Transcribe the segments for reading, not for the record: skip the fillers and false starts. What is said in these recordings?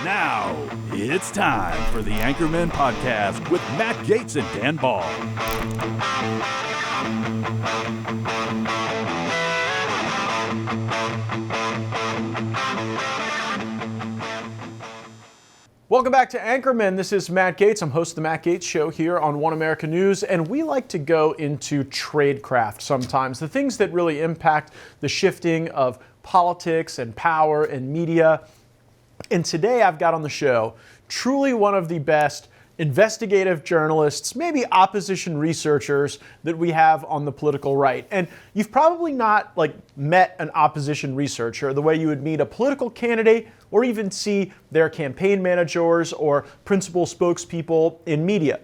Now, it's time for the Anchormen podcast with Matt Gaetz and Dan Ball. Welcome back to Anchormen. This is Matt Gaetz. I'm host of the Matt Gaetz Show here on One America News, and we like to go into tradecraft sometimes, the things that really impact the shifting of politics and power and media. And today I've got on the show truly one of the best investigative journalists, maybe opposition researchers that we have on the political right. And you've probably not met an opposition researcher the way you would meet a political candidate or even see their campaign managers or principal spokespeople in media.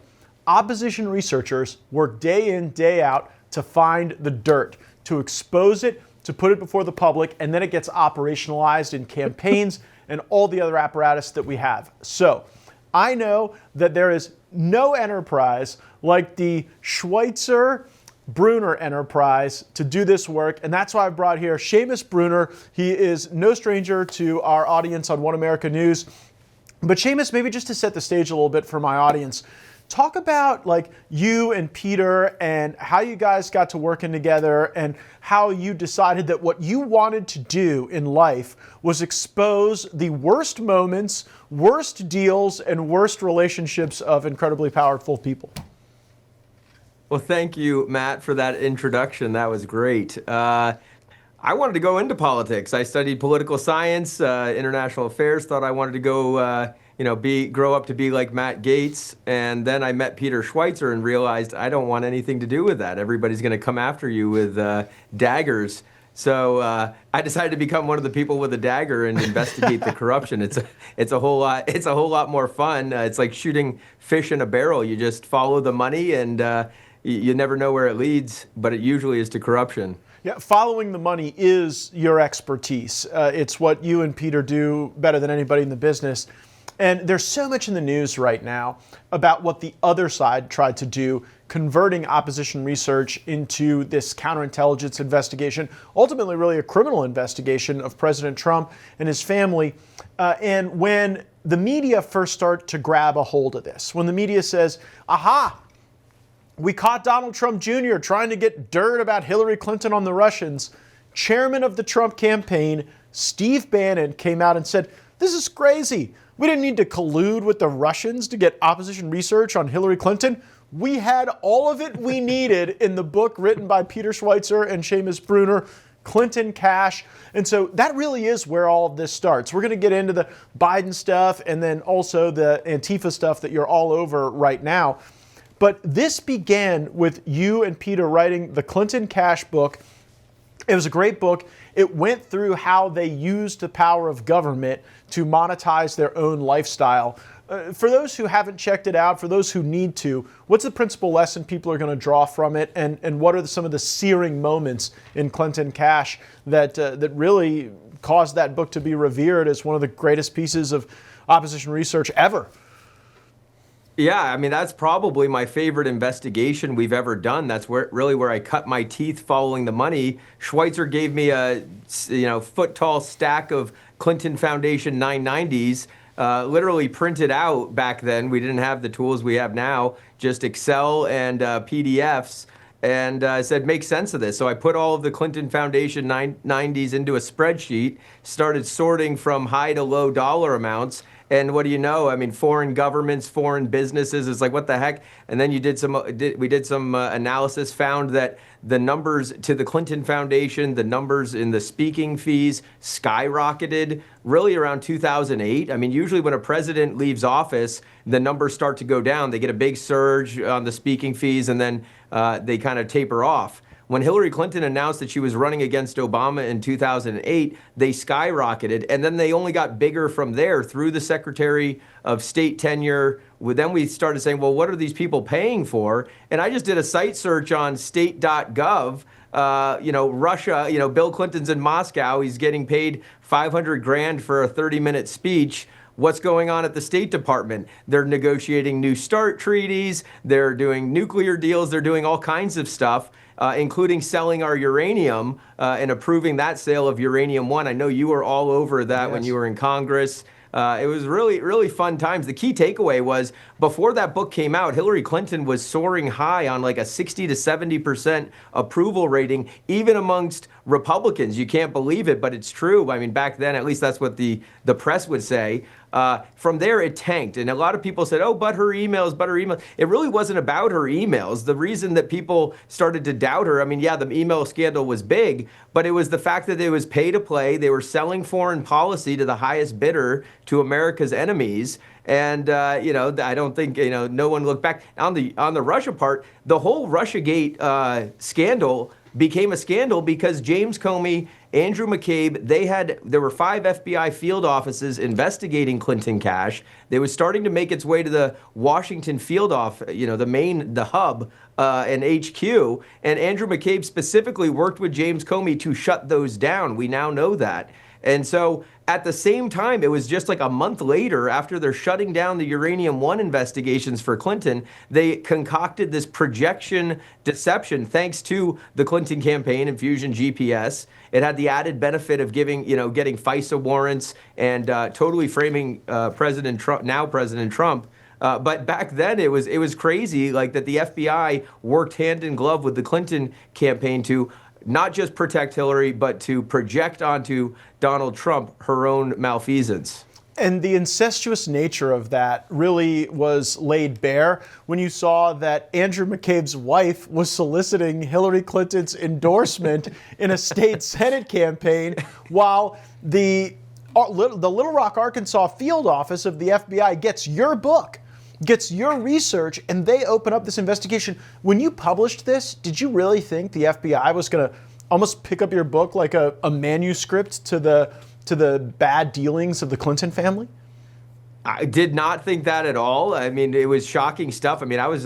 Opposition researchers work day in, day out to find the dirt, to expose it, to put it before the public, and then it gets operationalized in campaigns and all the other apparatus that we have. So I know that there is no enterprise like the Schweitzer Bruner enterprise to do this work, and that's why I've brought here Seamus Bruner. He is no stranger to our audience on One America News. But Seamus, maybe just to set the stage a little bit for my audience, talk about you and Peter and how you guys got to working together and how you decided that what you wanted to do in life was expose the worst moments, worst deals, and worst relationships of incredibly powerful people. Well, thank you, Matt, for that introduction. That was great. I wanted to go into politics. I studied political science, international affairs, thought I wanted to go grow up to be like Matt Gaetz, and then I met Peter Schweitzer and realized I don't want anything to do with that. Everybody's going to come after you with daggers. So I decided to become one of the people with a dagger and investigate the corruption. It's a whole lot more fun. It's like shooting fish in a barrel. You just follow the money, and you never know where it leads, but it usually is to corruption. Yeah, following the money is your expertise. It's what you and Peter do better than anybody in the business. And there's so much in the news right now about what the other side tried to do, converting opposition research into this counterintelligence investigation, ultimately really a criminal investigation of President Trump and his family. And when the media first start to grab a hold of this, when the media says, aha, we caught Donald Trump Jr. trying to get dirt about Hillary Clinton on the Russians, chairman of the Trump campaign, Steve Bannon, came out and said, this is crazy. We didn't need to collude with the Russians to get opposition research on Hillary Clinton. We had all of it we needed in the book written by Peter Schweitzer and Seamus Bruner, Clinton Cash. And so that really is where all of this starts. We're going to get into the Biden stuff and then also the Antifa stuff that you're all over right now. But this began with you and Peter writing the Clinton Cash book. It was a great book. It went through how they used the power of government to monetize their own lifestyle. For those who haven't checked it out, for those who need to, what's the principal lesson people are going to draw from it, and what are some of the searing moments in Clinton Cash that really caused that book to be revered as one of the greatest pieces of opposition research ever? Yeah, I mean, that's probably my favorite investigation we've ever done. That's where I cut my teeth following the money. Schweitzer gave me a foot-tall stack of Clinton Foundation 990s, literally printed out back then. We didn't have the tools we have now, just Excel and PDFs, and said, make sense of this. So I put all of the Clinton Foundation 990s into a spreadsheet, started sorting from high to low dollar amounts. And what do you know? I mean, foreign governments, foreign businesses, it's like, what the heck? And then we did some analysis, found that the numbers to the Clinton Foundation, the numbers in the speaking fees skyrocketed really around 2008. I mean, usually when a president leaves office, the numbers start to go down. They get a big surge on the speaking fees, and then they kind of taper off. When Hillary Clinton announced that she was running against Obama in 2008, they skyrocketed, and then they only got bigger from there through the Secretary of State tenure. Then we started saying, well, what are these people paying for? And I just did a site search on state.gov. Russia, Bill Clinton's in Moscow. He's getting paid $500,000 for a 30-minute speech. What's going on at the State Department? They're negotiating New START treaties. They're doing nuclear deals. They're doing all kinds of stuff. including selling our uranium and approving that sale of Uranium One. I know you were all over that when you were in Congress. It was really, really fun times. The key takeaway was before that book came out, Hillary Clinton was soaring high on like a 60 to 70% approval rating, even amongst Republicans. You can't believe it, but it's true. I mean, back then, at least that's what the press would say. From there, it tanked. And a lot of people said, oh, but her emails. It really wasn't about her emails. The reason that people started to doubt her, I mean, yeah, the email scandal was big, but it was the fact that it was pay to play. They were selling foreign policy to the highest bidder, to America's enemies. And, I don't think, no one looked back. On the Russia part, the whole Russiagate scandal became a scandal because James Comey, Andrew McCabe, there were 5 FBI field offices investigating Clinton cash. They were starting to make its way to the Washington field office, the hub and HQ. And Andrew McCabe specifically worked with James Comey to shut those down. We now know that. And so at the same time, it was just like a month later, after they're shutting down the Uranium One investigations for Clinton, they concocted this projection deception thanks to the Clinton campaign and Fusion GPS. It had the added benefit of getting FISA warrants and totally framing President Trump. But back then it was crazy, like that the FBI worked hand in glove with the Clinton campaign to not just protect Hillary, but to project onto Donald Trump her own malfeasance. And the incestuous nature of that really was laid bare when you saw that Andrew McCabe's wife was soliciting Hillary Clinton's endorsement in a state Senate campaign, while the Little Rock, Arkansas field office of the FBI gets your book, gets your research, and they open up this investigation. When you published this, did you really think the FBI was going to almost pick up your book like a manuscript to the bad dealings of the Clinton family? I did not think that at all. I mean, it was shocking stuff. I mean, I was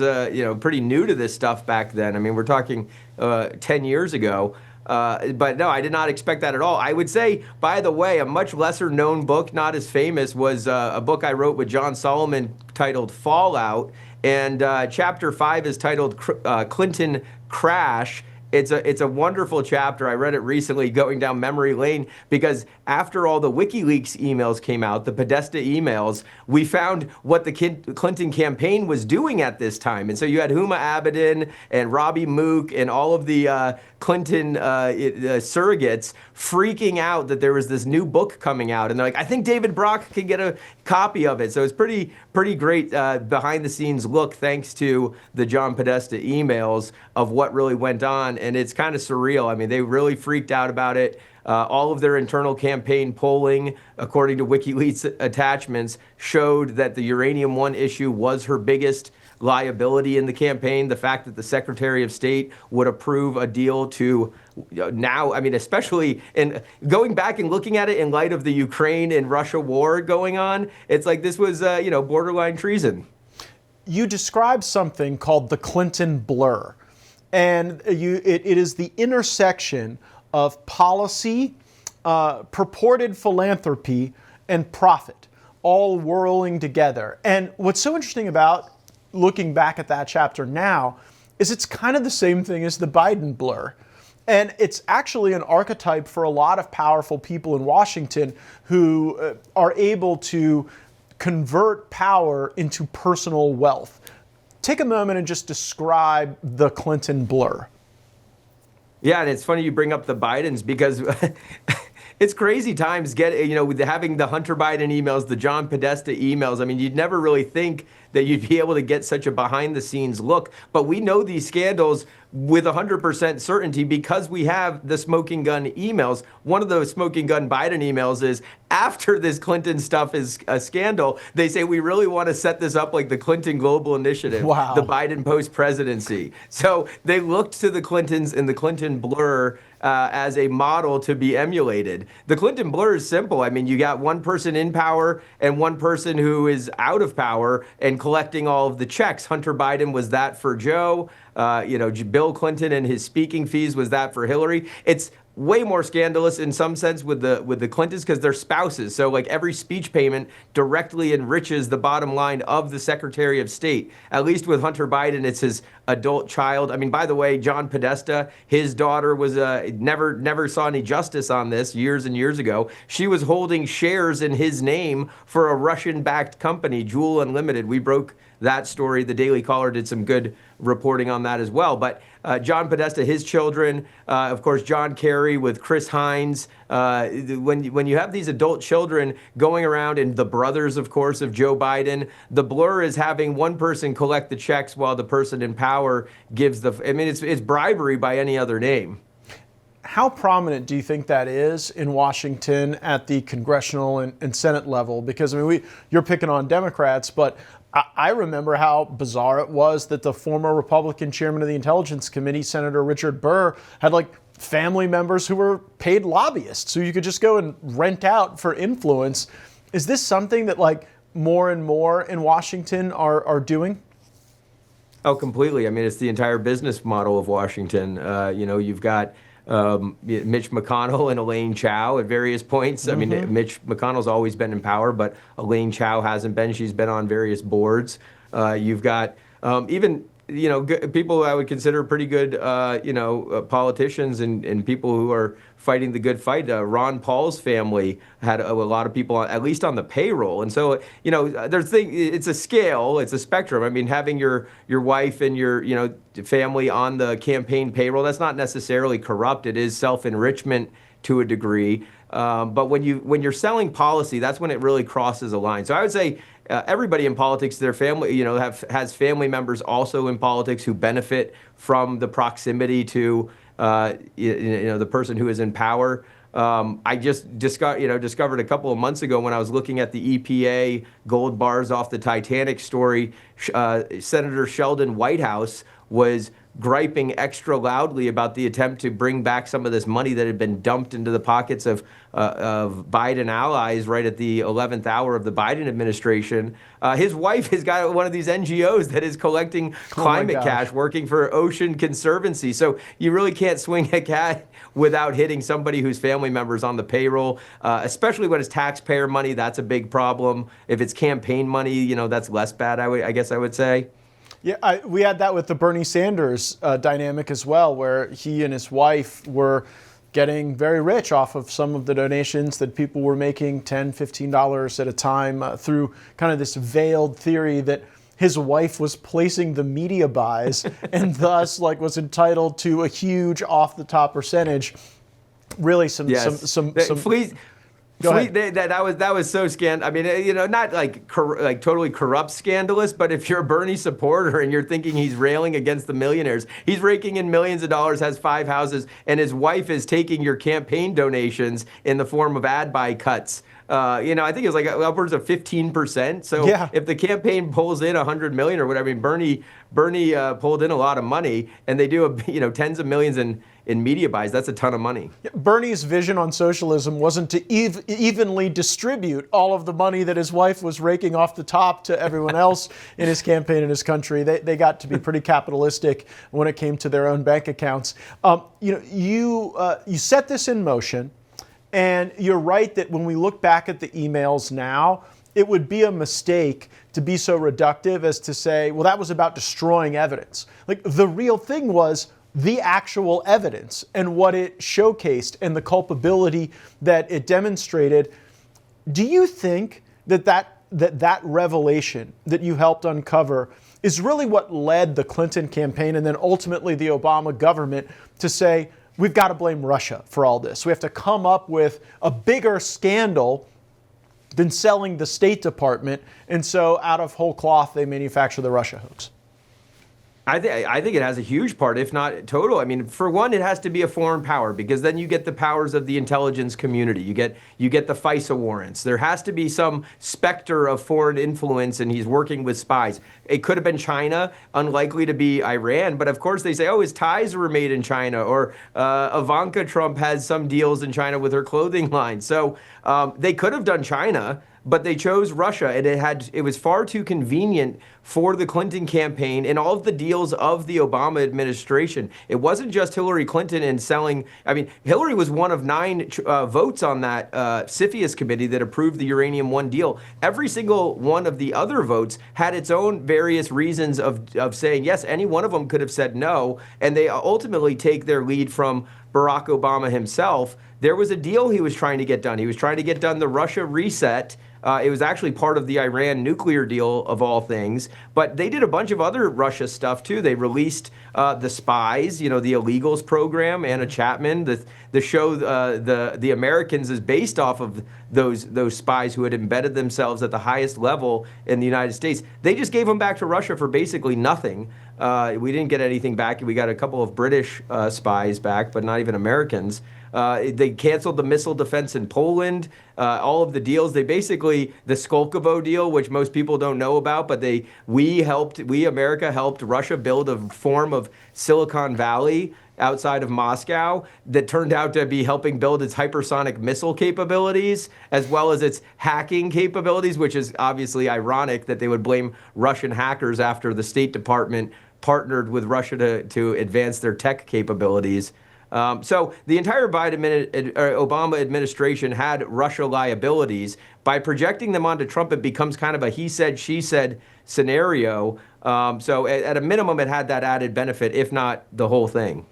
pretty new to this stuff back then. I mean, we're talking 10 years ago. But no, I did not expect that at all. I would say, by the way, a much lesser known book, not as famous, was a book I wrote with John Solomon titled Fallout. And chapter 5 is titled Clinton Crash. It's a wonderful chapter. I read it recently going down memory lane because after all the WikiLeaks emails came out, the Podesta emails, we found what the Clinton campaign was doing at this time. And so you had Huma Abedin and Robbie Mook and all of the Clinton surrogates freaking out that there was this new book coming out. And they're like, I think David Brock can get a copy of it. So it's pretty great behind the scenes look thanks to the John Podesta emails of what really went on. And it's kind of surreal. I mean, they really freaked out about it. All of their internal campaign polling, according to WikiLeaks attachments, showed that the Uranium One issue was her biggest liability in the campaign. The fact that the Secretary of State would approve a deal to now, I mean, especially in going back and looking at it in light of the Ukraine and Russia war going on, it's like this was, borderline treason. You described something called the Clinton blur. And it is the intersection of policy, purported philanthropy, and profit, all whirling together. And what's so interesting about looking back at that chapter now is it's kind of the same thing as the Biden blur. And it's actually an archetype for a lot of powerful people in Washington who are able to convert power into personal wealth. Take a moment and just describe the Clinton blur. Yeah, and it's funny you bring up the Bidens because it's crazy times with having the Hunter Biden emails, the John Podesta emails. I mean, you'd never really think that you'd be able to get such a behind the scenes look. But we know these scandals with 100% certainty because we have the smoking gun emails. One of those smoking gun Biden emails is after this Clinton stuff is a scandal, they say we really want to set this up like the Clinton Global Initiative, wow, the Biden post-presidency. So they looked to the Clintons and the Clinton blur as a model to be emulated. The Clinton blur is simple. I mean, you got one person in power and one person who is out of power and collecting all of the checks. Hunter Biden was that for Joe. Bill Clinton and his speaking fees was that for Hillary. It's way more scandalous in some sense with the Clintons because they're spouses. So like every speech payment directly enriches the bottom line of the Secretary of State. At least with Hunter Biden, it's his adult child. I mean, by the way, John Podesta, his daughter was never saw any justice on this years and years ago. She was holding shares in his name for a Russian-backed company, Juul Unlimited. We broke that story. The Daily Caller did some good reporting on that as well. But John Podesta, his children, of course, John Kerry with Chris Hines. When you have these adult children going around, and the brothers, of course, of Joe Biden, the blur is having one person collect the checks while the person in power gives I mean, it's bribery by any other name. How prominent do you think that is in Washington at the congressional and Senate level? Because I mean, you're picking on Democrats, but I remember how bizarre it was that the former Republican chairman of the Intelligence Committee, Senator Richard Burr, had like family members who were paid lobbyists who you could just go and rent out for influence. Is this something that like more and more in Washington are doing? Oh, completely. I mean, it's the entire business model of Washington. You've got Mitch McConnell and Elaine Chao at various points. I mean, Mitch McConnell's always been in power, but Elaine Chao hasn't been. She's been on various boards. You've got even people I would consider pretty good politicians and people who are fighting the good fight. Ron Paul's family had a lot of people at least on the payroll, and so it's a scale, it's a spectrum. I mean, having your wife and your family on the campaign payroll, that's not necessarily corrupt. It is self-enrichment to a degree. But when you're selling policy, that's when it really crosses a line. So I would say everybody in politics, their family, has family members also in politics who benefit from the proximity to the person who is in power. I just discovered a couple of months ago when I was looking at the EPA gold bars off the Titanic story, Senator Sheldon Whitehouse was griping extra loudly about the attempt to bring back some of this money that had been dumped into the pockets of Biden allies right at the 11th hour of the Biden administration. His wife has got one of these NGOs that is collecting climate cash, working for Ocean Conservancy. So you really can't swing a cat without hitting somebody whose family member's on the payroll, especially when it's taxpayer money. That's a big problem. If it's campaign money, that's less bad, I guess I would say. Yeah, we had that with the Bernie Sanders dynamic as well, where he and his wife were getting very rich off of some of the donations that people were making $10, $15 at a time through kind of this veiled theory that his wife was placing the media buys and thus was entitled to a huge off the top percentage. Really Please. That was so scandalous. I mean, not like totally corrupt scandalous, but if you're a Bernie supporter and you're thinking he's railing against the millionaires, he's raking in millions of dollars, has 5 houses, and his wife is taking your campaign donations in the form of ad buy cuts. I think it's like upwards of 15%. So if the campaign pulls in $100 million or whatever, I mean, Bernie pulled in a lot of money, and they do tens of millions in media buys. That's a ton of money. Bernie's vision on socialism wasn't to evenly distribute all of the money that his wife was raking off the top to everyone else in his campaign in his country. They got to be pretty capitalistic when it came to their own bank accounts. You set this in motion, and you're right that when we look back at the emails now, it would be a mistake to be so reductive as to say, well, that was about destroying evidence. Like, the real thing was the actual evidence and what it showcased and the culpability that it demonstrated. Do you think that revelation that you helped uncover is really what led the Clinton campaign and then ultimately the Obama government to say, we've got to blame Russia for all this? We have to come up with a bigger scandal than selling the State Department, and so out of whole cloth they manufacture the Russia hoax. I think it has a huge part, if not total. I mean, for one, it has to be a foreign power, because then you get the powers of the intelligence community. You get the FISA warrants. There has to be some specter of foreign influence, and he's working with spies. It could have been China, unlikely to be Iran, but of course they say, oh, his ties were made in China, or Ivanka Trump has some deals in China with her clothing line. So they could have done China, but they chose Russia, and it was far too convenient for the Clinton campaign and all of the deals of the Obama administration. It wasn't just Hillary Clinton and selling. I mean, Hillary was one of 9 votes on that CFIUS committee that approved the Uranium One deal. Every single one of the other votes had its own various reasons of saying yes. Any one of them could have said no, and they ultimately take their lead from Barack Obama himself. There was a deal he was trying to get done. He was trying to get done the Russia reset. It was actually part of the Iran nuclear deal, of all things. But they did a bunch of other Russia stuff, too. They released the Spies, the Illegals program, Anna Chapman. The show, the Americans, is based off of those spies who had embedded themselves at the highest level in the United States. They just gave them back to Russia for basically nothing. We didn't get anything back. We got a couple of British spies back, but not even Americans. They canceled the missile defense in Poland, all of the deals. They basically, the Skolkovo deal, which most people don't know about, but America helped Russia build a form of Silicon Valley outside of Moscow that turned out to be helping build its hypersonic missile capabilities, as well as its hacking capabilities, which is obviously ironic that they would blame Russian hackers after the State Department partnered with Russia to advance their tech capabilities. So the entire Obama administration had Russia liabilities. By projecting them onto Trump, it becomes kind of a he said, she said scenario. So at a minimum, it had that added benefit, if not the whole thing.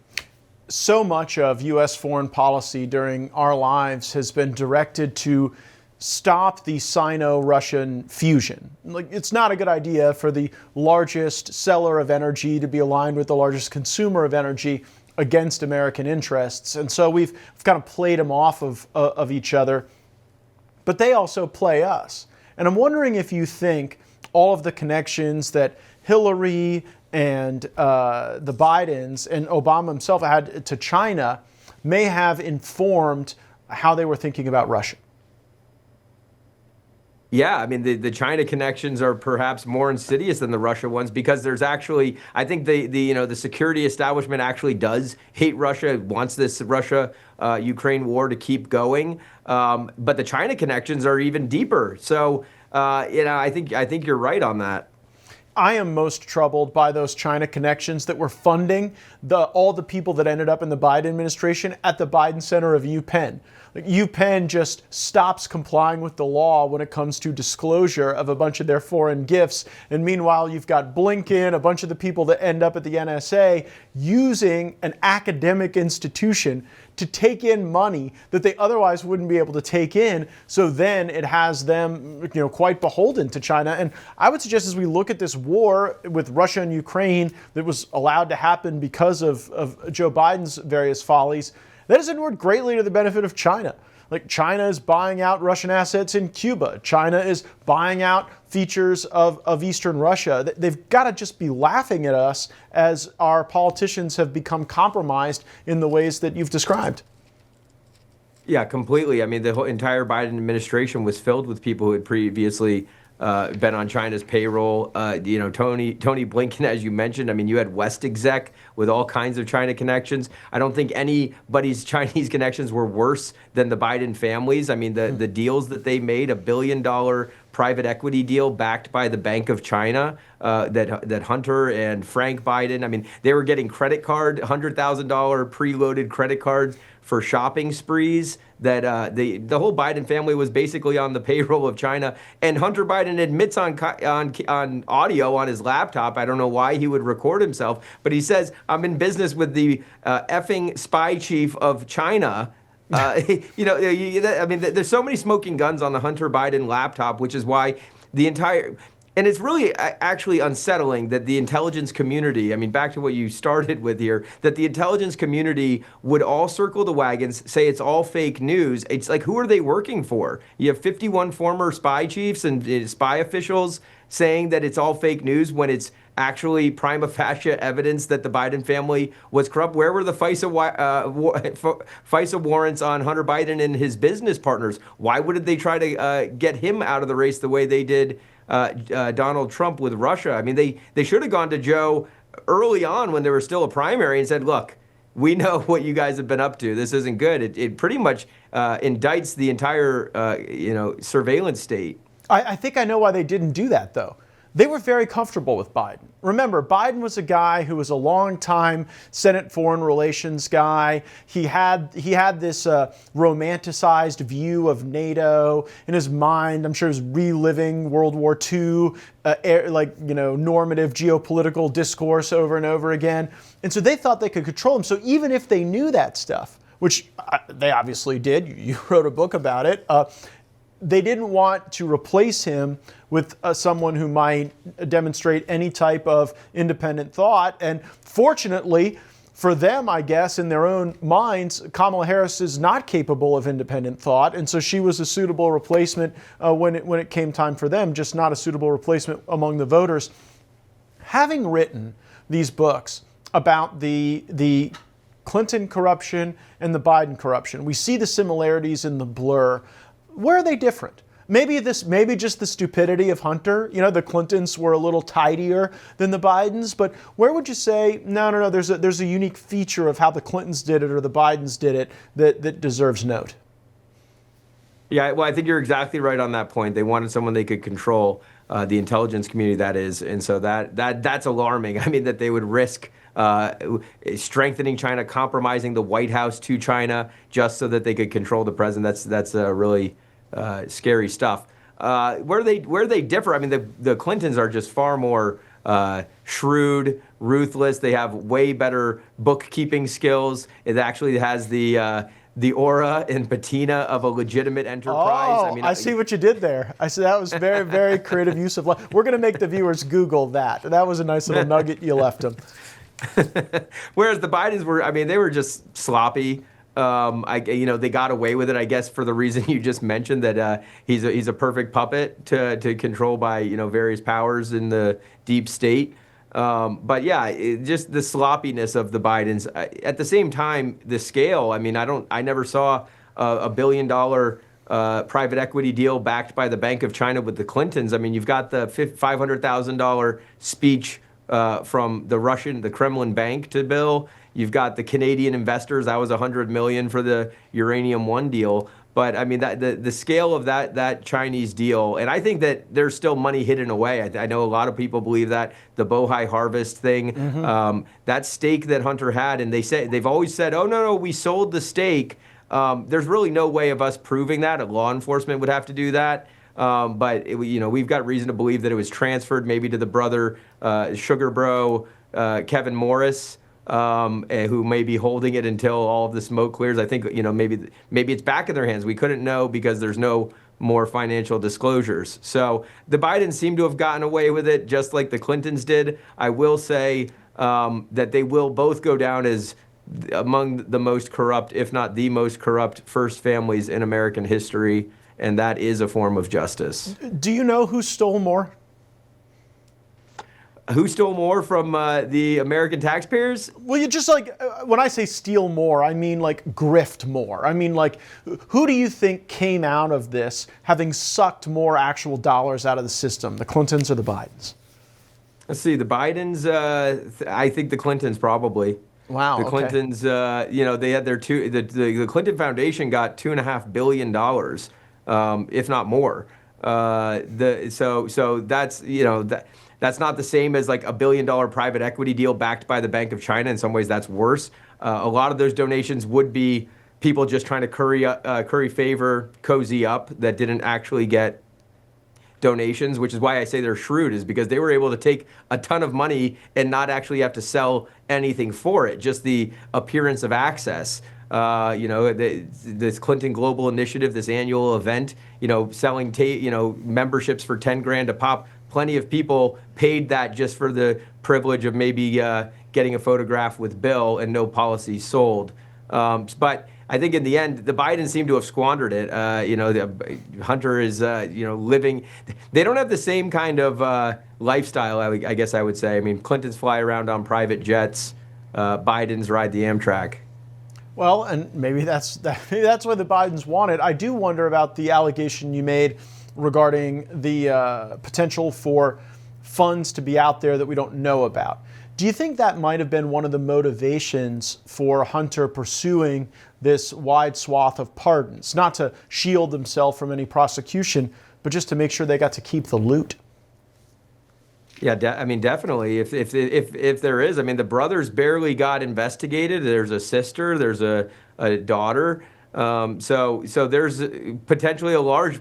So much of U.S. foreign policy during our lives has been directed to stop the Sino-Russian fusion. It's not a good idea for the largest seller of energy to be aligned with the largest consumer of energy against American interests. And so we've kind of played them off of each other. But they also play us. And I'm wondering if you think all of the connections that Hillary and the Bidens and Obama himself had to China may have informed how they were thinking about Russia. Yeah, I mean, the China connections are perhaps more insidious than the Russia ones, because there's actually, I think the security establishment actually does hate Russia, wants this Russia-Ukraine war to keep going. But the China connections are even deeper. So, I think you're right on that. I am most troubled by those China connections that were funding all the people that ended up in the Biden administration at the Biden Center of UPenn. UPenn just stops complying with the law when it comes to disclosure of a bunch of their foreign gifts. And meanwhile, you've got Blinken, a bunch of the people that end up at the NSA, using an academic institution to take in money that they otherwise wouldn't be able to take in. So then it has them, quite beholden to China. And I would suggest, as we look at this war with Russia and Ukraine that was allowed to happen because of Joe Biden's various follies, that has inured greatly to the benefit of China. Like, China is buying out Russian assets in Cuba. China is buying out features of Eastern Russia. They've got to just be laughing at us as our politicians have become compromised in the ways that you've described. Yeah, completely. I mean, the whole entire Biden administration was filled with people who had previously been on China's payroll. Tony Blinken, as you mentioned. I mean, you had WestExec with all kinds of China connections. I don't think anybody's Chinese connections were worse than the Biden families. I mean, the deals that they made, $1 billion private equity deal backed by the Bank of China, that Hunter and Frank Biden, I mean, they were getting $100,000 preloaded credit cards for shopping sprees, that the whole Biden family was basically on the payroll of China. And Hunter Biden admits on audio on his laptop, I don't know why he would record himself, but he says, I'm in business with the effing spy chief of China. I mean, there's so many smoking guns on the Hunter Biden laptop, which is why and it's really actually unsettling that the intelligence community, I mean, back to what you started with here, that the intelligence community would all circle the wagons, say it's all fake news. It's like, who are they working for? You have 51 former spy chiefs and spy officials saying that it's all fake news when it's actually prima facie evidence that the Biden family was corrupt. Where were the FISA warrants on Hunter Biden and his business partners? Why wouldn't they try to get him out of the race the way they did Donald Trump with Russia? I mean, they should have gone to Joe early on when there was still a primary and said, look, we know what you guys have been up to. This isn't good. It pretty much indicts the entire surveillance state. I think I know why they didn't do that, though. They were very comfortable with Biden. Remember, Biden was a guy who was a long-time Senate Foreign Relations guy. He had this romanticized view of NATO in his mind. I'm sure he was reliving World War II, normative geopolitical discourse over and over again. And so they thought they could control him. So even if they knew that stuff, which they obviously did, you wrote a book about it, they didn't want to replace him with someone who might demonstrate any type of independent thought. And fortunately for them, I guess, in their own minds, Kamala Harris is not capable of independent thought. And so she was a suitable replacement when it came time for them, just not a suitable replacement among the voters. Having written these books about the Clinton corruption and the Biden corruption, we see the similarities in the blur. Where are they different? Maybe just the stupidity of Hunter. The Clintons were a little tidier than the Bidens, but where would you say, no, there's a unique feature of how the Clintons did it or the Bidens did it that deserves note? Yeah, well, I think you're exactly right on that point. They wanted someone they could control, the intelligence community, that is, and so that's alarming. I mean, that they would risk strengthening China, compromising the White House to China just so that they could control the president. That's really scary stuff. Where they differ, I mean, the Clintons are just far more shrewd, ruthless. They have way better bookkeeping skills. It actually has the aura and patina of a legitimate enterprise. Oh, I see what you did there. I see that was very, very creative use of. We're going to make the viewers Google that. That was a nice little nugget you left them. Whereas the Bidens were, I mean, they were just sloppy. They got away with it, I guess, for the reason you just mentioned, that he's a perfect puppet to control by various powers in the deep state. But yeah, just the sloppiness of the Bidens. At the same time, the scale. I mean, I never saw a $1 billion private equity deal backed by the Bank of China with the Clintons. I mean, you've got the $500,000 speech from the Kremlin bank to Bill. You've got the Canadian investors. That was $100 million for the Uranium One deal. But I mean, the scale of that Chinese deal, and I think that there's still money hidden away. I know a lot of people believe that the Bohai Harvest thing, that stake that Hunter had, and they've always said, oh no, we sold the stake. There's really no way of us proving that. Law enforcement would have to do that. But we've got reason to believe that it was transferred maybe to the brother, Sugar Bro, Kevin Morris, who may be holding it until all of the smoke clears. I think maybe it's back in their hands. We couldn't know because there's no more financial disclosures. So the Bidens seem to have gotten away with it, just like the Clintons did. I will say that they will both go down as among the most corrupt, if not the most corrupt, first families in American history. And that is a form of justice. Do you know who stole more? Who stole more from the American taxpayers? Well, you just when I say steal more, I mean grift more. I mean who do you think came out of this having sucked more actual dollars out of the system, the Clintons or the Bidens? Let's see, the Bidens, I think the Clintons probably. Wow. The Clintons, they had their the Clinton Foundation got $2.5 billion, if not more. So that's that's not the same as like a $1 billion private equity deal backed by the Bank of China. In some ways, that's worse. A lot of those donations would be people just trying to curry favor, cozy up, that didn't actually get donations, which is why I say they're shrewd, is because they were able to take a ton of money and not actually have to sell anything for it, just the appearance of access. This Clinton Global Initiative, this annual event, selling memberships for 10 grand a pop. Plenty of people paid that just for the privilege of maybe getting a photograph with Bill, and no policy sold. But I think in the end, the Bidens seem to have squandered it. Hunter is, living. They don't have the same kind of lifestyle, I guess I would say. I mean, Clintons fly around on private jets. Bidens ride the Amtrak. Well, and maybe that's what the Bidens wanted. I do wonder about the allegation you made regarding the potential for funds to be out there that we don't know about. Do you think that might have been one of the motivations for Hunter pursuing this wide swath of pardons? Not to shield himself from any prosecution, but just to make sure they got to keep the loot. Yeah, I mean, definitely. If there is, I mean, the brothers barely got investigated. There's a sister. There's a daughter. So there's potentially a large.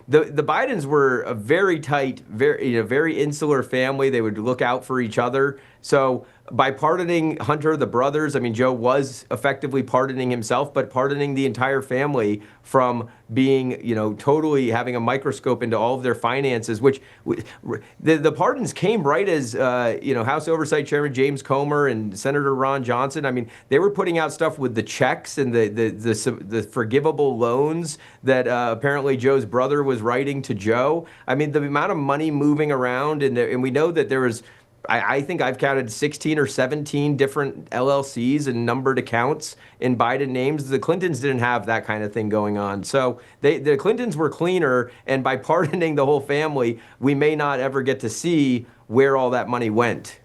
The Bidens were a very tight, very insular family. They would look out for each other. So by pardoning Hunter, the brothers, I mean, Joe was effectively pardoning himself, but pardoning the entire family from being, totally having a microscope into all of their finances, which the pardons came right as, House Oversight Chairman James Comer and Senator Ron Johnson. I mean, they were putting out stuff with the checks and the forgivable loans that apparently Joe's brother was writing to Joe. I mean, the amount of money moving around, and we know that there was, I think I've counted 16 or 17 different LLCs and numbered accounts in Biden names. The Clintons didn't have that kind of thing going on. So the Clintons were cleaner, and by pardoning the whole family, we may not ever get to see where all that money went.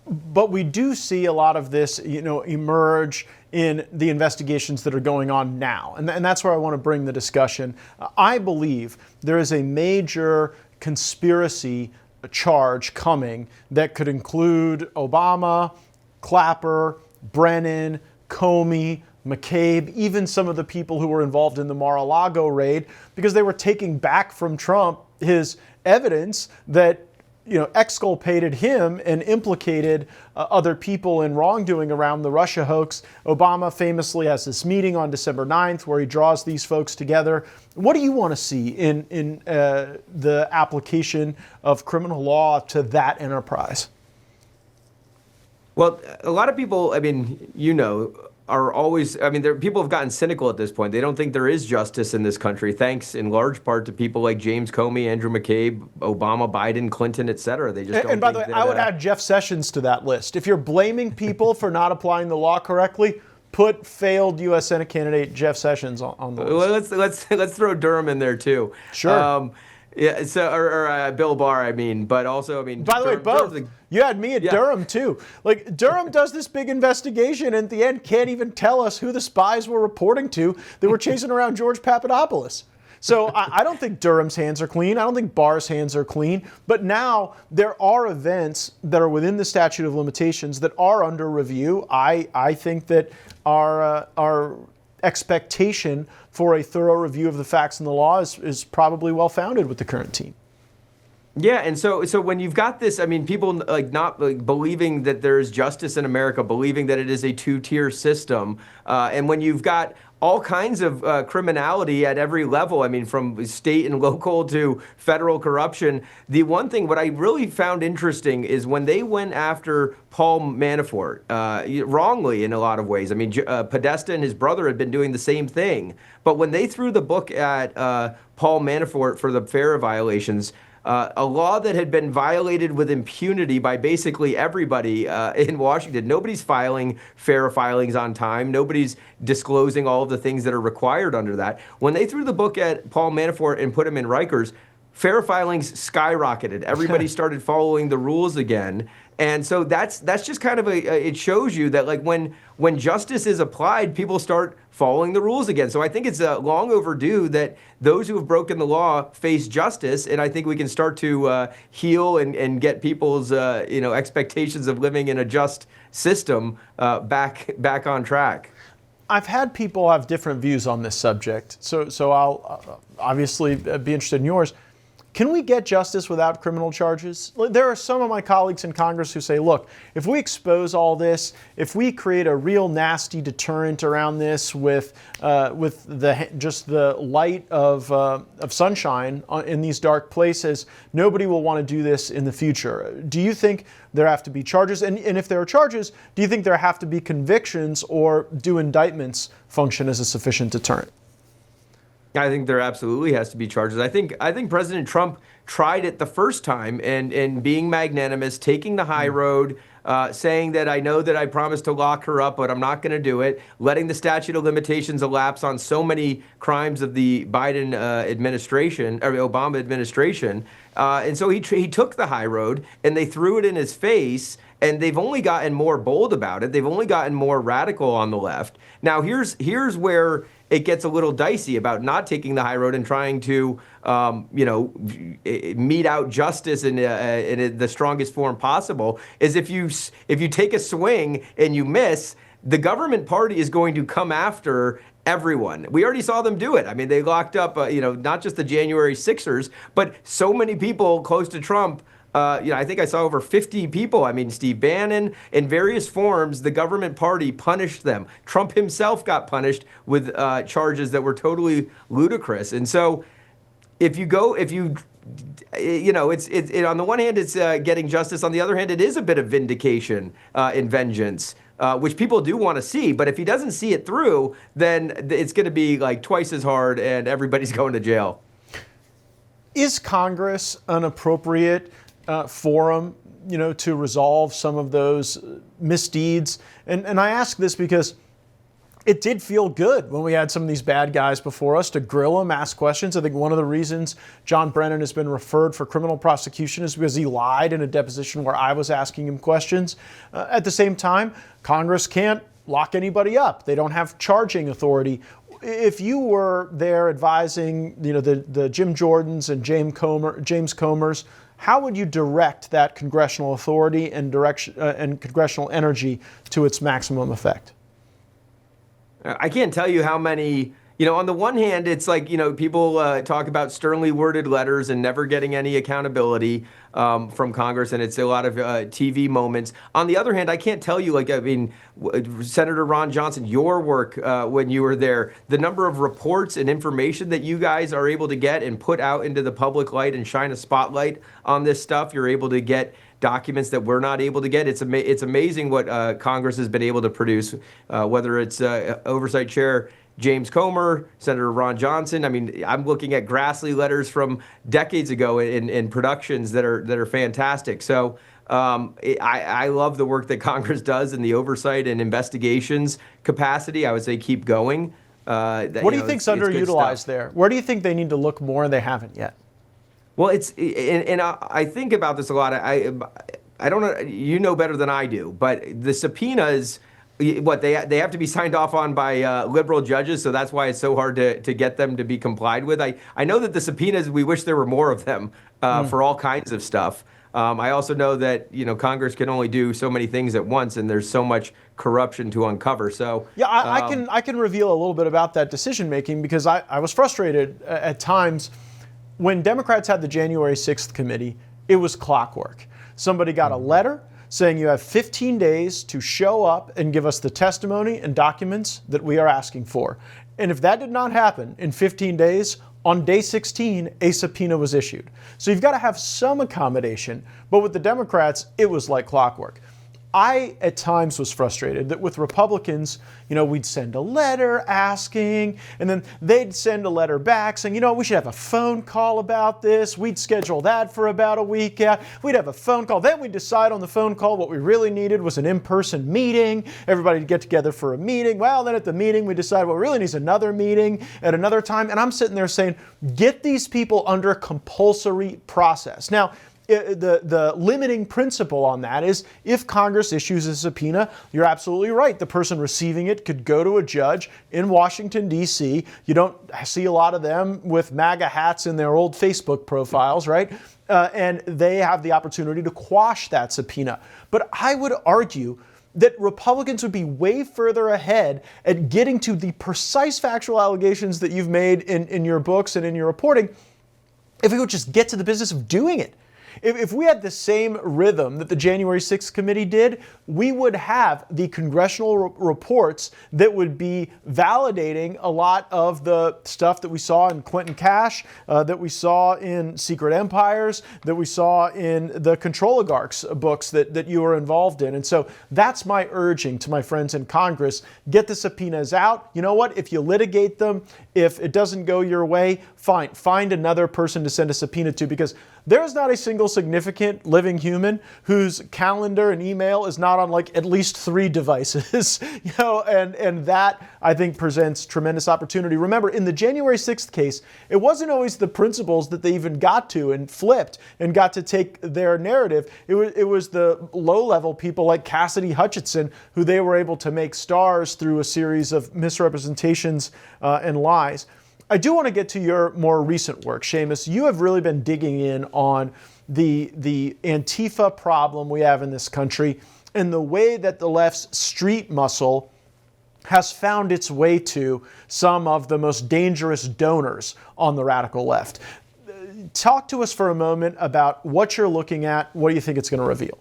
But we do see a lot of this, emerge in the investigations that are going on now. And that's where I want to bring the discussion. I believe there is a major conspiracy charge coming that could include Obama, Clapper, Brennan, Comey, McCabe, even some of the people who were involved in the Mar-a-Lago raid, because they were taking back from Trump his evidence that exculpated him and implicated other people in wrongdoing around the Russia hoax. Obama famously has this meeting on December 9th where he draws these folks together. What do you want to see in the application of criminal law to that enterprise? Well, a lot of people, I mean, are always, people have gotten cynical at this point. They don't think there is justice in this country, thanks in large part to people like James Comey, Andrew McCabe, Obama, Biden, Clinton, et cetera. They just don't. And by the way, I would add Jeff Sessions to that list. If you're blaming people for not applying the law correctly, put failed U.S. Senate candidate Jeff Sessions on the list. Well, let's throw Durham in there too. Sure. Yeah. So or Bill Barr, but also By the way, both. You had me at Durham too. Like, Durham does this big investigation and at the end can't even tell us who the spies were reporting to that were chasing around George Papadopoulos. So I don't think Durham's hands are clean. I don't think Barr's hands are clean. But now there are events that are within the statute of limitations that are under review. I think that our expectation for a thorough review of the facts and the law is probably well-founded with the current team. Yeah, and so when you've got this, people not believing that there is justice in America, believing that it is a two-tier system, and when you've got all kinds of criminality at every level, from state and local to federal corruption. The one thing, what I really found interesting is when they went after Paul Manafort, wrongly in a lot of ways. Podesta and his brother had been doing the same thing. But when they threw the book at Paul Manafort for the FARA violations, a law that had been violated with impunity by basically everybody in Washington. Nobody's filing FARA filings on time. Nobody's disclosing all of the things that are required under that. When they threw the book at Paul Manafort and put him in Rikers, FARA filings skyrocketed. Everybody started following the rules again. And so that's just kind of it shows you that when justice is applied, people start following the rules again. So I think it's long overdue that those who have broken the law face justice, and I think we can start to heal and get people's expectations of living in a just system back on track. I've had people have different views on this subject, so I'll obviously be interested in yours. Can we get justice without criminal charges? There are some of my colleagues in Congress who say, look, if we expose all this, if we create a real nasty deterrent around this with the light of sunshine in these dark places, nobody will want to do this in the future. Do you think there have to be charges? And if there are charges, do you think there have to be convictions, or do indictments function as a sufficient deterrent? I think there absolutely has to be charges. I think President Trump tried it the first time and being magnanimous, taking the high road, saying that I know that I promised to lock her up, but I'm not going to do it, letting the statute of limitations elapse on so many crimes of the Biden administration, or Obama administration. And so he took the high road and they threw it in his face. And they've only gotten more bold about it. They've only gotten more radical on the left. Now, here's where it gets a little dicey about not taking the high road and trying to, mete out justice in the strongest form possible. Is if you take a swing and you miss, the government party is going to come after everyone. We already saw them do it. I mean, they locked up, not just the January 6ers, but so many people close to Trump. I think I saw over 50 people. I mean, Steve Bannon, in various forms, the government party punished them. Trump himself got punished with charges that were totally ludicrous. And so it's on the one hand, it's getting justice. On the other hand, it is a bit of vindication and vengeance, which people do want to see. But if he doesn't see it through, then it's going to be like twice as hard and everybody's going to jail. Is Congress an appropriate forum, to resolve some of those misdeeds? And I ask this because it did feel good when we had some of these bad guys before us to grill them, ask questions. I think one of the reasons John Brennan has been referred for criminal prosecution is because he lied in a deposition where I was asking him questions. At the same time, Congress can't lock anybody up. They don't have charging authority. If you were there advising, the Jim Jordans and James Comers, how would you direct that congressional authority and direction and congressional energy to its maximum effect? I can't tell you how many, on the one hand, it's like, people talk about sternly worded letters and never getting any accountability from Congress, and it's a lot of TV moments. On the other hand, I can't tell you, Senator Ron Johnson, your work when you were there, the number of reports and information that you guys are able to get and put out into the public light and shine a spotlight on this stuff. You're able to get documents that we're not able to get. It's amazing what Congress has been able to produce, whether it's Oversight Chair James Comer, Senator Ron Johnson. I mean, I'm looking at Grassley letters from decades ago in productions that are fantastic. So I love the work that Congress does in the oversight and investigations capacity. I would say keep going. What do you think's underutilized there? Where do you think they need to look more and they haven't yet? Well, I think about this a lot. I don't know, you know better than I do, but the subpoenas, they have to be signed off on by liberal judges, so that's why it's so hard to get them to be complied with. I know that the subpoenas, we wish there were more of them for all kinds of stuff. I also know that Congress can only do so many things at once, and there's so much corruption to uncover. So yeah, I can reveal a little bit about that decision making because I was frustrated at times when Democrats had the January 6th committee. It was clockwork. Somebody got a letter saying you have 15 days to show up and give us the testimony and documents that we are asking for. And if that did not happen in 15 days, on day 16, a subpoena was issued. So you've got to have some accommodation, but with the Democrats, it was like clockwork. I, at times, was frustrated that with Republicans, we'd send a letter asking, and then they'd send a letter back saying, we should have a phone call about this. We'd schedule that for about a week out. We'd have a phone call. Then we'd decide on the phone call what we really needed was an in-person meeting. Everybody would get together for a meeting. Well, then at the meeting, we decide what really needs another meeting at another time. And I'm sitting there saying, get these people under compulsory process. Now, the limiting principle on that is if Congress issues a subpoena, you're absolutely right. The person receiving it could go to a judge in Washington, D.C. You don't see a lot of them with MAGA hats in their old Facebook profiles, right? And they have the opportunity to quash that subpoena. But I would argue that Republicans would be way further ahead at getting to the precise factual allegations that you've made in your books and in your reporting if we would just get to the business of doing it. If we had the same rhythm that the January 6th committee did, we would have the congressional reports that would be validating a lot of the stuff that we saw in Clinton Cash, that we saw in Secret Empires, that we saw in the Controligarchs books that you were involved in. And so that's my urging to my friends in Congress. Get the subpoenas out. You know what? If you litigate them, If it doesn't go your way, fine, find another person to send a subpoena to, because there's not a single significant living human whose calendar and email is not on like at least 3 devices, and that I think presents tremendous opportunity. Remember, in the January 6th case, it wasn't always the principals that they even got to and flipped and got to take their narrative. It was the low-level people like Cassidy Hutchinson who they were able to make stars through a series of misrepresentations and lies. I do want to get to your more recent work, Seamus. You have really been digging in on the Antifa problem we have in this country and the way that the left's street muscle has found its way to some of the most dangerous donors on the radical left. Talk to us for a moment about what you're looking at. What do you think it's going to reveal?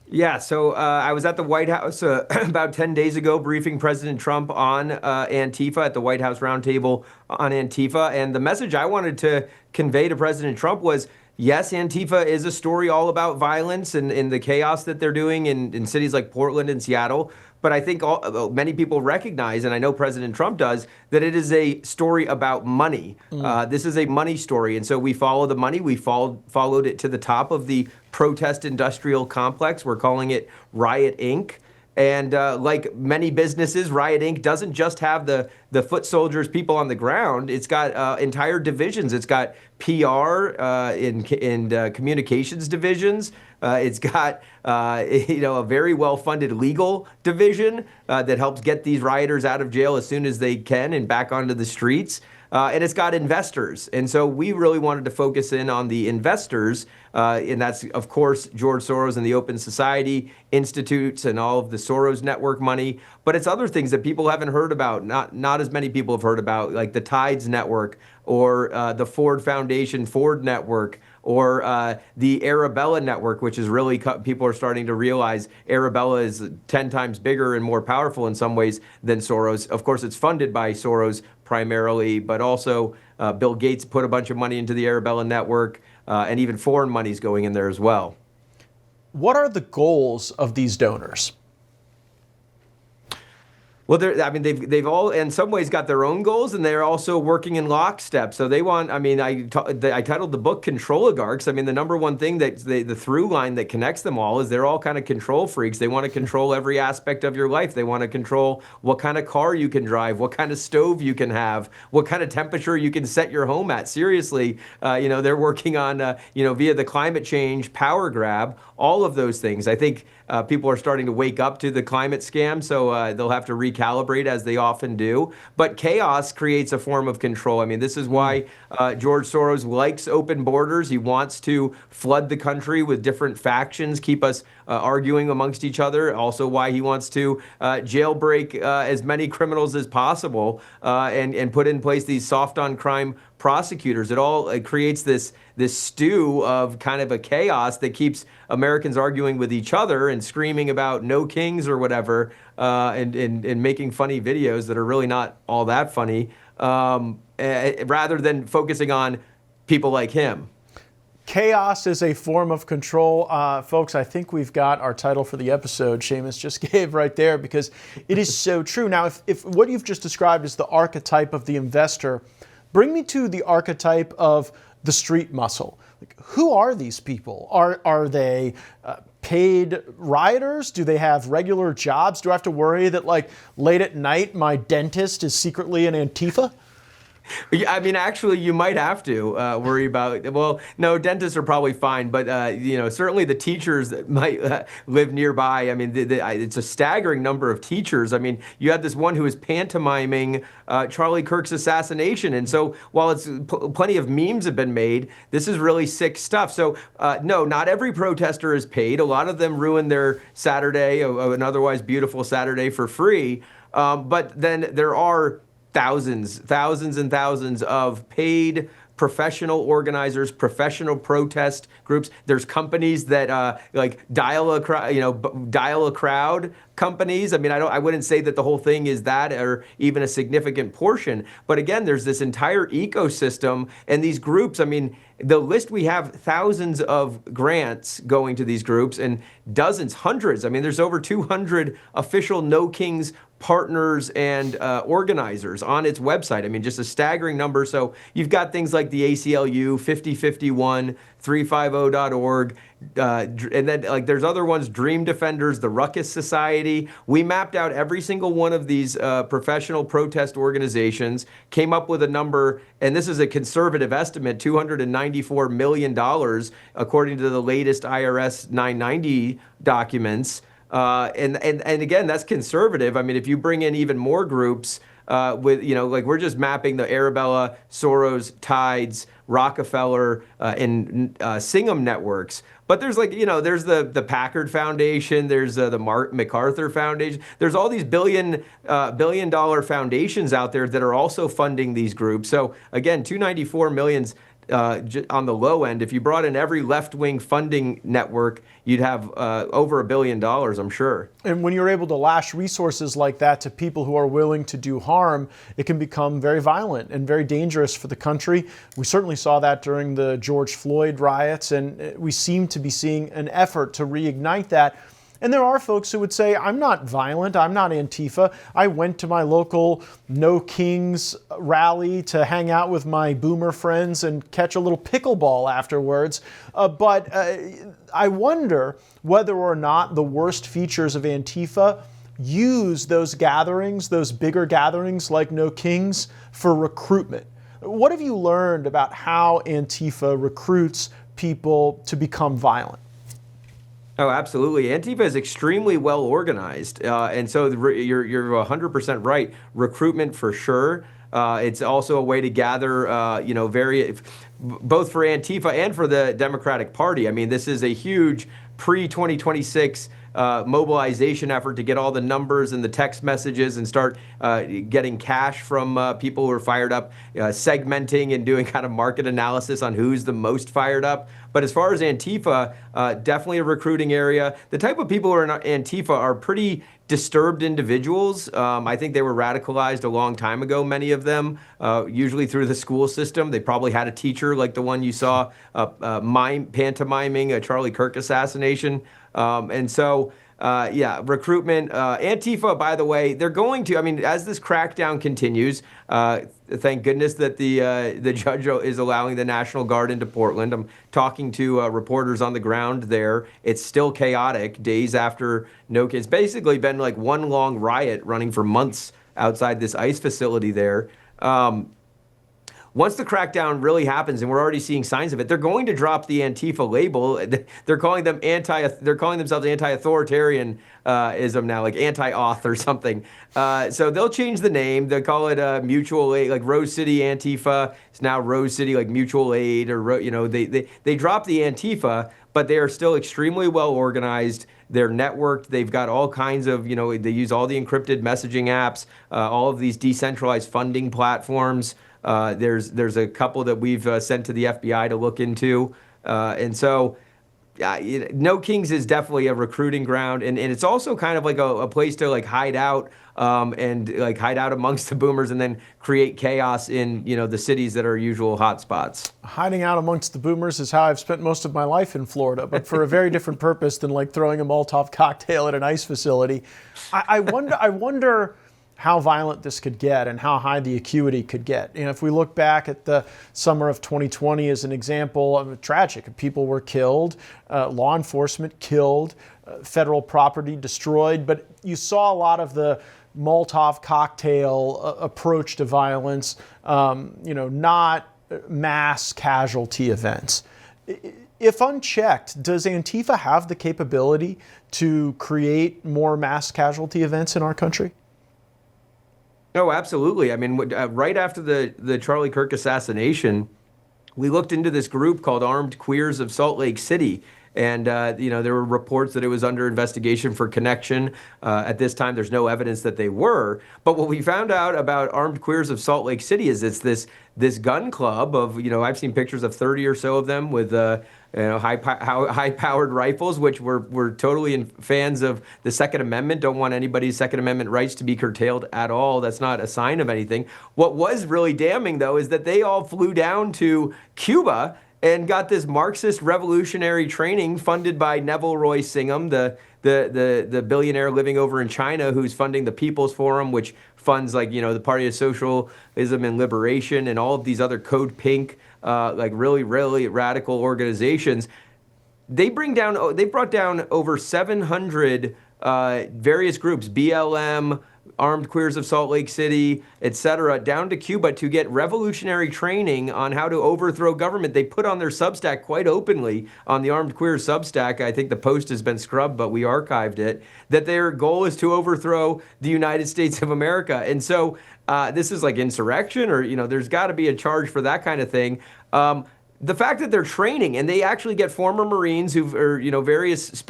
Yeah, so I was at the White House about 10 days ago briefing President Trump on Antifa at the White House roundtable on Antifa. And the message I wanted to convey to President Trump was, yes, Antifa is a story all about violence and the chaos that they're doing in cities like Portland and Seattle. But I think many people recognize, and I know President Trump does, that it is a story about money. This is a money story. And so we follow the money. We followed it to the top of the protest industrial complex. We're calling it Riot Inc. And like many businesses, Riot Inc. doesn't just have the foot soldiers, people on the ground. It's got entire divisions. It's got PR and communications divisions. It's got a very well-funded legal division that helps get these rioters out of jail as soon as they can and back onto the streets. And it's got investors. And so we really wanted to focus in on the investors. And that's, of course, George Soros and the Open Society Institutes and all of the Soros network money. But it's other things that people haven't heard about, not as many people have heard about, like the Tides Network or the Ford Foundation Ford Network, or the Arabella Network, which is really, people are starting to realize Arabella is 10 times bigger and more powerful in some ways than Soros. Of course, it's funded by Soros primarily, but also Bill Gaetz put a bunch of money into the Arabella Network, and even foreign money's going in there as well. What are the goals of these donors? Well, they've all in some ways got their own goals, and they're also working in lockstep. So they want, I titled the book Control Oligarchs. I mean, the number one thing that the through line that connects them all is they're all kind of control freaks. They want to control every aspect of your life. They want to control what kind of car you can drive, what kind of stove you can have, what kind of temperature you can set your home at. Seriously, they're working on, via the climate change power grab, all of those things. I think people are starting to wake up to the climate scam, so they'll have to recalibrate as they often do. But chaos creates a form of control. I mean, this is why George Soros likes open borders. He wants to flood the country with different factions, keep us arguing amongst each other. Also why he wants to jailbreak as many criminals as possible and put in place these soft on crime prosecutors. It all creates this stew of kind of a chaos that keeps Americans arguing with each other and screaming about no kings or whatever, and making funny videos that are really not all that funny, rather than focusing on people like him. Chaos is a form of control. Folks, I think we've got our title for the episode Seamus just gave right there, because it is so true. Now, if what you've just described is the archetype of the investor, bring me to the archetype of the street muscle. Like, who are these people? Are they paid rioters? Do they have regular jobs? Do I have to worry that, like, late at night my dentist is secretly an Antifa? I mean, actually, you might have to worry about, well, no, dentists are probably fine, but, certainly the teachers that might live nearby. I mean, it's a staggering number of teachers. I mean, you had this one who was pantomiming Charlie Kirk's assassination. And so while it's plenty of memes have been made, this is really sick stuff. So, no, not every protester is paid. A lot of them ruin their Saturday, an otherwise beautiful Saturday, for free. But then there are thousands and thousands of paid professional organizers, professional protest groups. There's companies that dial a crowd companies. I mean, I wouldn't say that the whole thing is that, or even a significant portion. But again, there's this entire ecosystem and these groups. I mean, the list, we have thousands of grants going to these groups and dozens, hundreds. I mean, there's over 200 official No Kings partners and organizers on its website. I mean, just a staggering number. So you've got things like the ACLU, 5051, 350.org, and then like there's other ones, Dream Defenders, the Ruckus Society. We mapped out every single one of these professional protest organizations, came up with a number, and this is a conservative estimate, $294 million, according to the latest IRS 990 documents. And again, that's conservative. I mean, if you bring in even more groups with, like we're just mapping the Arabella, Soros, Tides, Rockefeller, and Singham networks. But there's there's the Packard Foundation, there's the MacArthur Foundation. There's all these billion dollar foundations out there that are also funding these groups. So again, 294 million's on the low end. If you brought in every left-wing funding network, you'd have over $1 billion, I'm sure. And when you're able to lash resources like that to people who are willing to do harm, it can become very violent and very dangerous for the country. We certainly saw that during the George Floyd riots, and we seem to be seeing an effort to reignite that. And there are folks who would say, I'm not violent, I'm not Antifa. I went to my local No Kings rally to hang out with my boomer friends and catch a little pickleball afterwards. But I wonder whether or not the worst features of Antifa use those gatherings, those bigger gatherings like No Kings, for recruitment. What have you learned about how Antifa recruits people to become violent? Oh, absolutely. Antifa is extremely well organized. And so you're 100% right. Recruitment for sure. It's also a way to gather, both for Antifa and for the Democratic Party. I mean, this is a huge pre-2026 mobilization effort to get all the numbers and the text messages and start getting cash from people who are fired up, segmenting and doing kind of market analysis on who's the most fired up. But as far as Antifa, definitely a recruiting area. The type of people who are in Antifa are pretty disturbed individuals. I think they were radicalized a long time ago, many of them, usually through the school system. They probably had a teacher like the one you saw pantomiming a Charlie Kirk assassination. Recruitment. Antifa, by the way, they're going to, I mean, as this crackdown continues, thank goodness that the judge is allowing the National Guard into Portland. I'm talking to reporters on the ground there. It's still chaotic days after it's basically been like one long riot running for months outside this ICE facility there. Once the crackdown really happens, and we're already seeing signs of it, they're going to drop the Antifa label. They're calling themselves anti-authoritarianism now, like anti-auth or something. So they'll change the name. They'll call it mutual aid, like Rose City Antifa. It's now Rose City, like mutual aid, or they dropped the Antifa, but they are still extremely well organized. They're networked. They've got all kinds of, they use all the encrypted messaging apps, all of these decentralized funding platforms. There's a couple that we've sent to the FBI to look into. No Kings is definitely a recruiting ground. And it's also kind of like a place to like hide out and like hide out amongst the boomers and then create chaos in, the cities that are usual hotspots. Hiding out amongst the boomers is how I've spent most of my life in Florida, but for a very different purpose than like throwing a Molotov cocktail at an ICE facility. I wonder how violent this could get and how high the acuity could get. If we look back at the summer of 2020 as an example of tragic, people were killed, law enforcement killed, federal property destroyed, but you saw a lot of the Molotov cocktail approach to violence, not mass casualty events. If unchecked, does Antifa have the capability to create more mass casualty events in our country? Oh, absolutely. I mean, right after the Charlie Kirk assassination, we looked into this group called Armed Queers of Salt Lake City. And, there were reports that it was under investigation for connection. At this time, there's no evidence that they were. But what we found out about Armed Queers of Salt Lake City is it's this gun club of, I've seen pictures of 30 or so of them with, high-powered rifles, which we're totally fans of the Second Amendment, don't want anybody's Second Amendment rights to be curtailed at all. That's not a sign of anything. What was really damning, though, is that they all flew down to Cuba and got this Marxist revolutionary training funded by Neville Roy Singham, the the billionaire living over in China who's funding the People's Forum, which funds like, the Party of Socialism and Liberation and all of these other Code Pink, like really, really radical organizations. They brought down over 700 various groups, BLM, Armed Queers of Salt Lake City, etc., down to Cuba to get revolutionary training on how to overthrow government. They put on their Substack quite openly on the Armed Queers Substack. I think the post has been scrubbed, but we archived it, that their goal is to overthrow the United States of America. And so this is like insurrection, or, there's got to be a charge for that kind of thing. The fact that they're training and they actually get former Marines various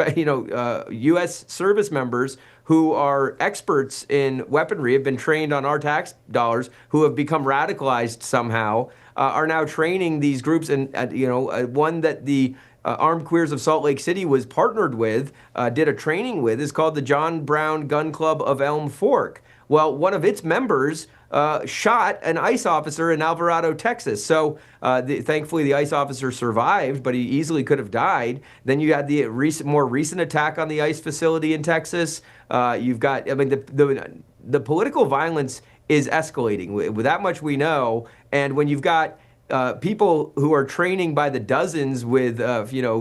U.S. service members who are experts in weaponry, have been trained on our tax dollars, who have become radicalized somehow, are now training these groups. And, one that the Armed Queers of Salt Lake City was partnered with, did a training with, is called the John Brown Gun Club of Elm Fork. Well, one of its members shot an ICE officer in Alvarado, Texas. So thankfully the ICE officer survived, but he easily could have died. Then you had the more recent attack on the ICE facility in Texas. You've got, the political violence is escalating. With that much we know. And when you've got people who are training by the dozens with,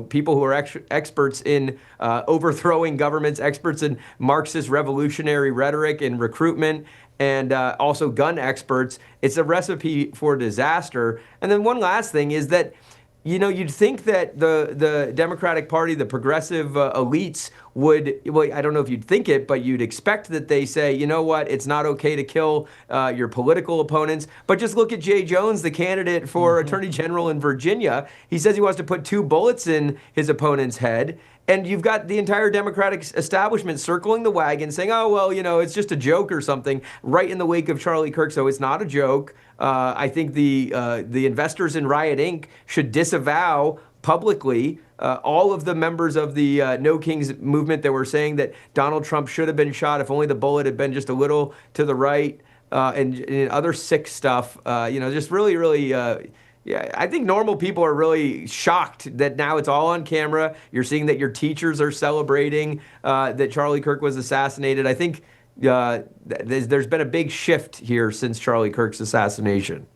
people who are experts in overthrowing governments, experts in Marxist revolutionary rhetoric and recruitment, and also gun experts, it's a recipe for disaster. And then one last thing is that, you'd think that the Democratic Party, the progressive elites would, well, I don't know if you'd think it, but you'd expect that they say, you know what, it's not okay to kill your political opponents. But just look at Jay Jones, the candidate for Attorney General in Virginia. He says he wants to put 2 bullets in his opponent's head. And you've got the entire Democratic establishment circling the wagon saying, oh, well, it's just a joke or something, right in the wake of Charlie Kirk. So it's not a joke. I think the investors in Riot Inc. should disavow publicly all of the members of the No Kings movement that were saying that Donald Trump should have been shot if only the bullet had been just a little to the right, and other sick stuff. Just really, really... Yeah, I think normal people are really shocked that now it's all on camera. You're seeing that your teachers are celebrating that Charlie Kirk was assassinated. I think there's been a big shift here since Charlie Kirk's assassination.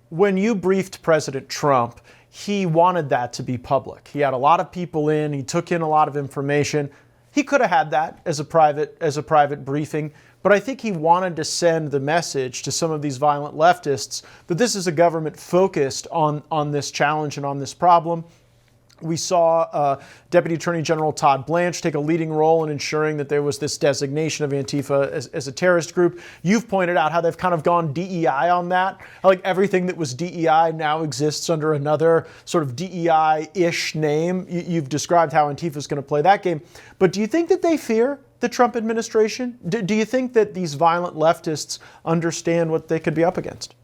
When you briefed President Trump, he wanted that to be public. He had a lot of people in. He took in a lot of information. He could have had that as a private briefing. But I think he wanted to send the message to some of these violent leftists that this is a government focused on this challenge and on this problem. We saw Deputy Attorney General Todd Blanche take a leading role in ensuring that there was this designation of Antifa as a terrorist group. You've pointed out how they've kind of gone DEI on that. Like everything that was DEI now exists under another sort of DEI-ish name. You've described how Antifa is going to play that game. But do you think that they fear the Trump administration? Do you think that these violent leftists understand what they could be up against?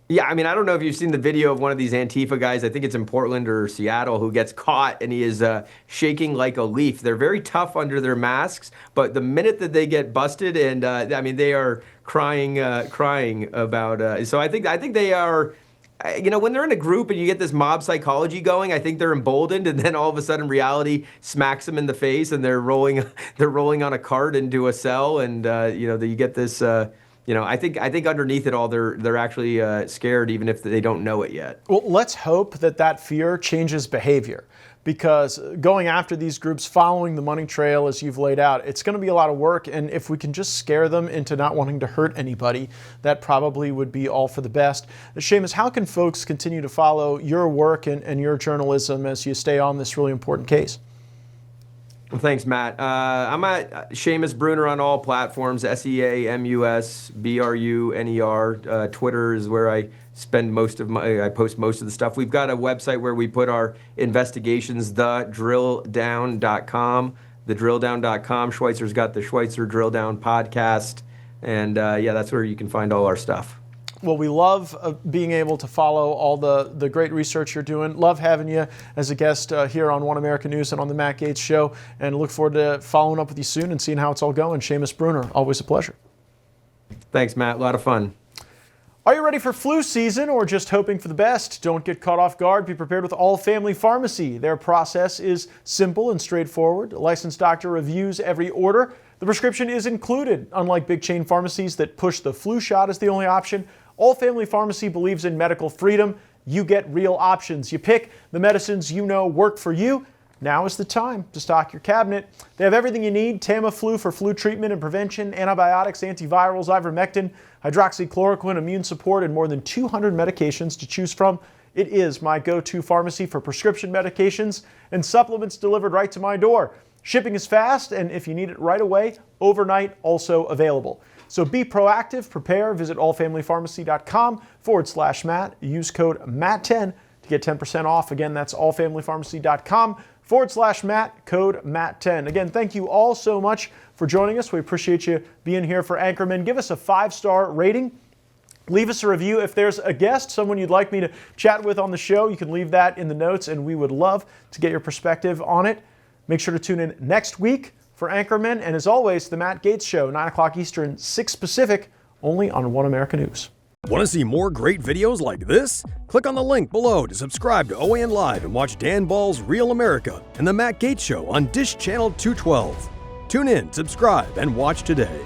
Yeah, I don't know if you've seen the video of one of these Antifa guys, I think it's in Portland or Seattle, who gets caught and he is shaking like a leaf. They're very tough under their masks, but the minute that they get busted, and they are crying about. So I think they are. When they're in a group and you get this mob psychology going, I think they're emboldened, and then all of a sudden reality smacks them in the face, and they're rolling on a cart into a cell, and you get this. I think underneath it all, they're actually scared, even if they don't know it yet. Well, let's hope that fear changes behavior, because going after these groups, following the money trail as you've laid out, it's going to be a lot of work. And if we can just scare them into not wanting to hurt anybody, that probably would be all for the best. Seamus, how can folks continue to follow your work and your journalism as you stay on this really important case? Well, thanks, Matt. I'm at Seamus Bruner on all platforms, SEAMUSBRUNER. Twitter is where I post most of the stuff. We've got a website where we put our investigations, thedrilldown.com, thedrilldown.com. Schweitzer's got the Schweitzer Drill Down podcast. And that's where you can find all our stuff. Well, we love being able to follow all the great research you're doing. Love having you as a guest here on One American News and on the Matt Gaetz Show. And look forward to following up with you soon and seeing how it's all going. Seamus Bruner, always a pleasure. Thanks, Matt. A lot of fun. Are you ready for flu season or just hoping for the best? Don't get caught off guard. Be prepared with All Family Pharmacy. Their process is simple and straightforward. A licensed doctor reviews every order. The prescription is included. Unlike big chain pharmacies that push the flu shot as the only option, All Family Pharmacy believes in medical freedom. You get real options. You pick the medicines you know work for you. Now is the time to stock your cabinet. They have everything you need: Tamiflu for flu treatment and prevention, antibiotics, antivirals, ivermectin, hydroxychloroquine, immune support, and more than 200 medications to choose from. It is my go-to pharmacy for prescription medications and supplements delivered right to my door. Shipping is fast, and if you need it right away, overnight also available. So be proactive, prepare. Visit allfamilypharmacy.com/Matt. Use code MATT10 to get 10% off. Again, that's allfamilypharmacy.com/Matt, code MATT10. Again, thank you all so much for joining us. We appreciate you being here for Anchormen. Give us a 5-star rating. Leave us a review. If there's a guest, someone you'd like me to chat with on the show, you can leave that in the notes, and we would love to get your perspective on it. Make sure to tune in next week for Anchormen. And as always, The Matt Gaetz Show, 9 o'clock Eastern, 6 Pacific, only on One America News. Want to see more great videos like this? Click on the link below to subscribe to OAN Live and watch Dan Ball's Real America and The Matt Gaetz Show on Dish Channel 212. Tune in, subscribe, and watch today.